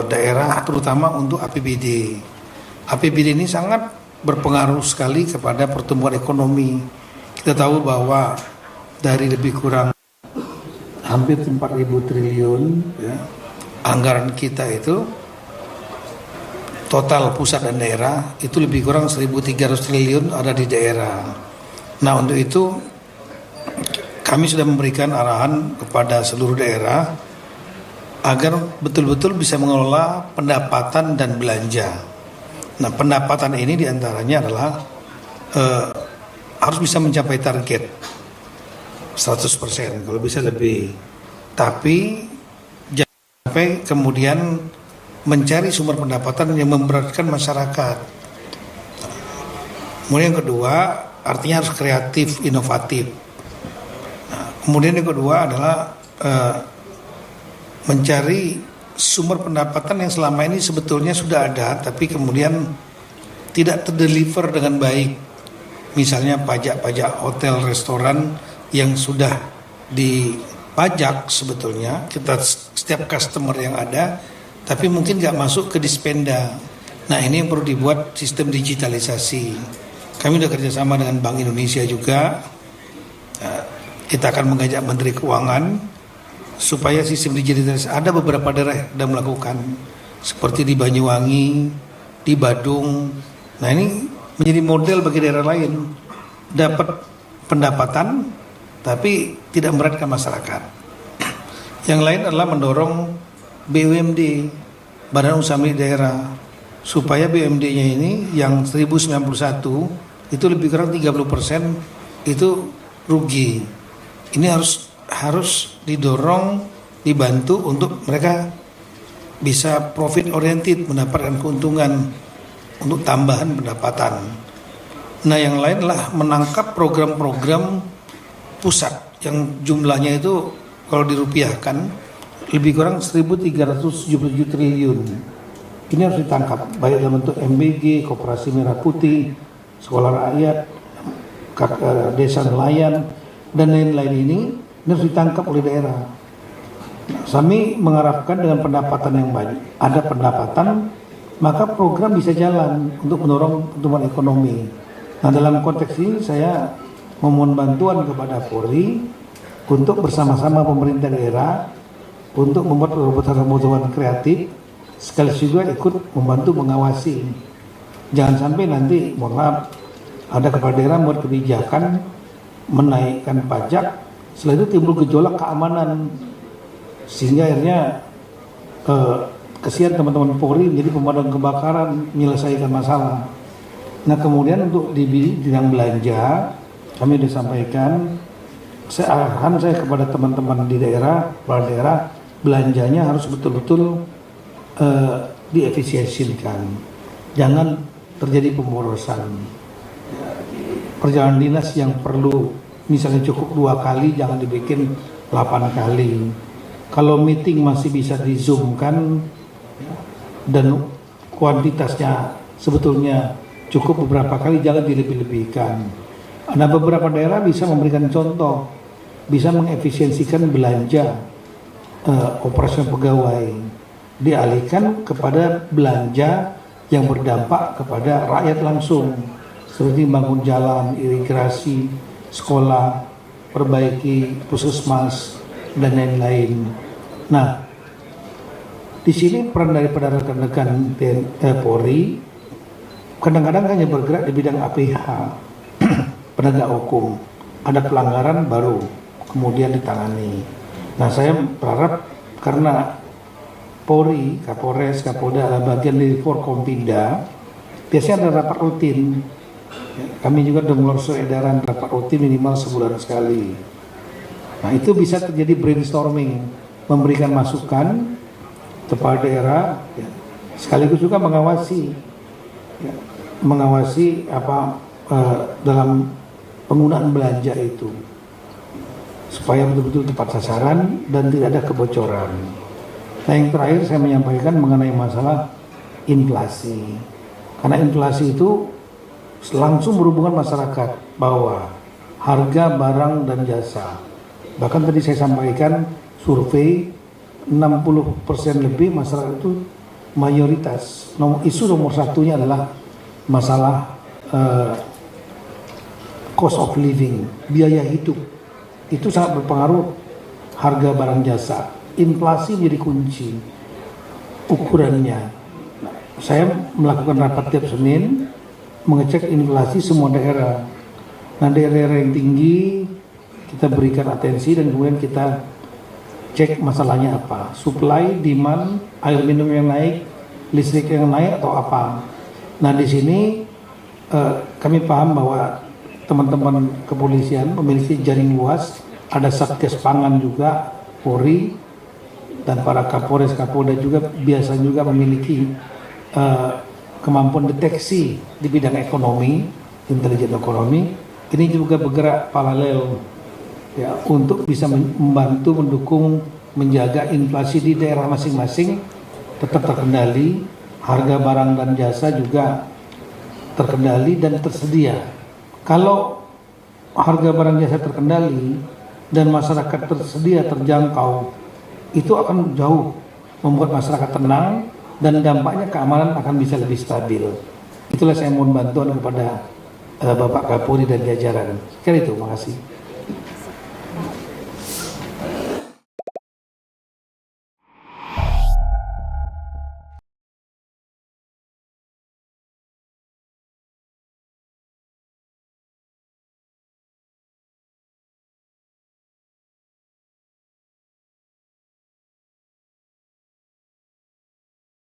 daerah, terutama untuk APBD. APBD ini sangat berpengaruh sekali kepada pertumbuhan ekonomi. Kita tahu bahwa dari lebih kurang hampir 4.000 triliun ya, anggaran kita itu total pusat dan daerah itu lebih kurang 1.300 triliun ada di daerah. Nah, untuk itu kami sudah memberikan arahan kepada seluruh daerah agar betul-betul bisa mengelola pendapatan dan belanja. Nah, pendapatan ini diantaranya adalah harus bisa mencapai target 100%, kalau bisa lebih. Tapi jangan sampai kemudian mencari sumber pendapatan yang memberatkan masyarakat. Kemudian yang kedua, artinya harus kreatif, inovatif. Nah, kemudian yang kedua adalah mencari sumber pendapatan yang selama ini sebetulnya sudah ada, tapi kemudian tidak terdeliver dengan baik. Misalnya pajak-pajak hotel, restoran yang sudah dipajak sebetulnya kita setiap customer yang ada, tapi mungkin nggak masuk ke Dispenda. Nah, ini yang perlu dibuat sistem digitalisasi. Kami sudah kerjasama dengan Bank Indonesia juga. Kita akan mengajak Menteri Keuangan supaya sistem digitalisasi. Ada beberapa daerah yang sudah melakukan, seperti di Banyuwangi, di Badung. Nah, ini menjadi model bagi daerah lain, dapat pendapatan tapi tidak memberatkan masyarakat. Yang lain adalah mendorong BUMD, Badan Usaha Milik Daerah, supaya BUMD-nya ini yang 1091 itu lebih kurang 30% itu rugi. Ini harus didorong, dibantu untuk mereka bisa profit oriented, mendapatkan keuntungan untuk tambahan pendapatan. Nah, yang lain adalah menangkap program-program pusat yang jumlahnya itu kalau dirupiahkan lebih kurang 1.377 triliun. Ini harus ditangkap baik dalam bentuk MBG, Koperasi Merah Putih, Sekolah Rakyat, Desa Nelayan, dan lain-lain ini harus ditangkap oleh daerah. Kami mengharapkan dengan pendapatan yang banyak, ada pendapatan, maka program bisa jalan untuk mendorong pertumbuhan ekonomi. Nah, dalam konteks ini saya memohon bantuan kepada Polri untuk bersama-sama pemerintah daerah untuk membuat terobosan-terobosan kreatif, sekaligus juga ikut membantu mengawasi. Jangan sampai nanti, mohon maaf, ada kepala daerah membuat kebijakan menaikkan pajak, setelah itu timbul gejolak keamanan, sehingga akhirnya kesian teman-teman Polri menjadi pemadam kebakaran, menyelesaikan masalah. Nah, kemudian untuk di bidang belanja, kami sudah sampaikan, arahan saya kepada teman-teman di daerah, kepala daerah, belanjanya harus betul-betul diefisiensikan. Jangan terjadi pemborosan. Perjalanan dinas yang perlu misalnya cukup 2 kali, jangan dibikin 8 kali. Kalau meeting masih bisa di-zoom-kan dan kuantitasnya sebetulnya cukup beberapa kali, jangan dilebih-lebihkan. Ada beberapa daerah bisa memberikan contoh, bisa mengefisiensikan belanja operasional pegawai, dialihkan kepada belanja yang berdampak kepada rakyat langsung, seperti bangun jalan, irigasi, sekolah, perbaiki puskesmas, dan lain-lain. Nah, di sini peran daripada rekan-rekan Polri kadang-kadang hanya bergerak di bidang APH, penegak hukum. Ada pelanggaran baru kemudian ditangani. Nah, saya berharap karena Polri, Kapolres, Kapolda adalah bagian dari Forkompinda, biasanya ada rapat rutin. Kami juga sudah mengeluarkan surat edaran rapat rutin minimal sebulan sekali. Nah, itu bisa terjadi brainstorming, memberikan masukan kepada daerah, ya, sekaligus juga mengawasi dalam penggunaan belanja itu, supaya betul-betul tepat sasaran dan tidak ada kebocoran. Nah, yang terakhir saya menyampaikan mengenai masalah inflasi, karena inflasi itu langsung berhubungan masyarakat bahwa harga barang dan jasa. Bahkan tadi saya sampaikan survei 60% lebih masyarakat itu mayoritas. Isu nomor satunya adalah masalah cost of living, biaya hidup. Itu sangat berpengaruh harga barang jasa. Inflasi jadi kunci ukurannya. Saya melakukan rapat tiap Senin, mengecek inflasi semua daerah. Nah, daerah-daerah yang tinggi kita berikan atensi dan kemudian kita cek masalahnya apa. Supply, demand, air minum yang naik, listrik yang naik atau apa. Nah, di sini kami paham bahwa teman-teman kepolisian memiliki jaring luas, ada Satgas Pangan juga, Polri, dan para Kapolres, Kapolda juga biasa juga memiliki kemampuan deteksi di bidang ekonomi, intelijen ekonomi. Ini juga bergerak paralel ya untuk bisa membantu mendukung menjaga inflasi di daerah masing-masing tetap terkendali, harga barang dan jasa juga terkendali dan tersedia. Kalau harga barang jasa terkendali dan masyarakat tersedia terjangkau, itu akan jauh membuat masyarakat tenang dan dampaknya keamanan akan bisa lebih stabil. Itulah saya mohon bantuan kepada Bapak Kapolri dan jajaran. Sekali itu, terima kasih.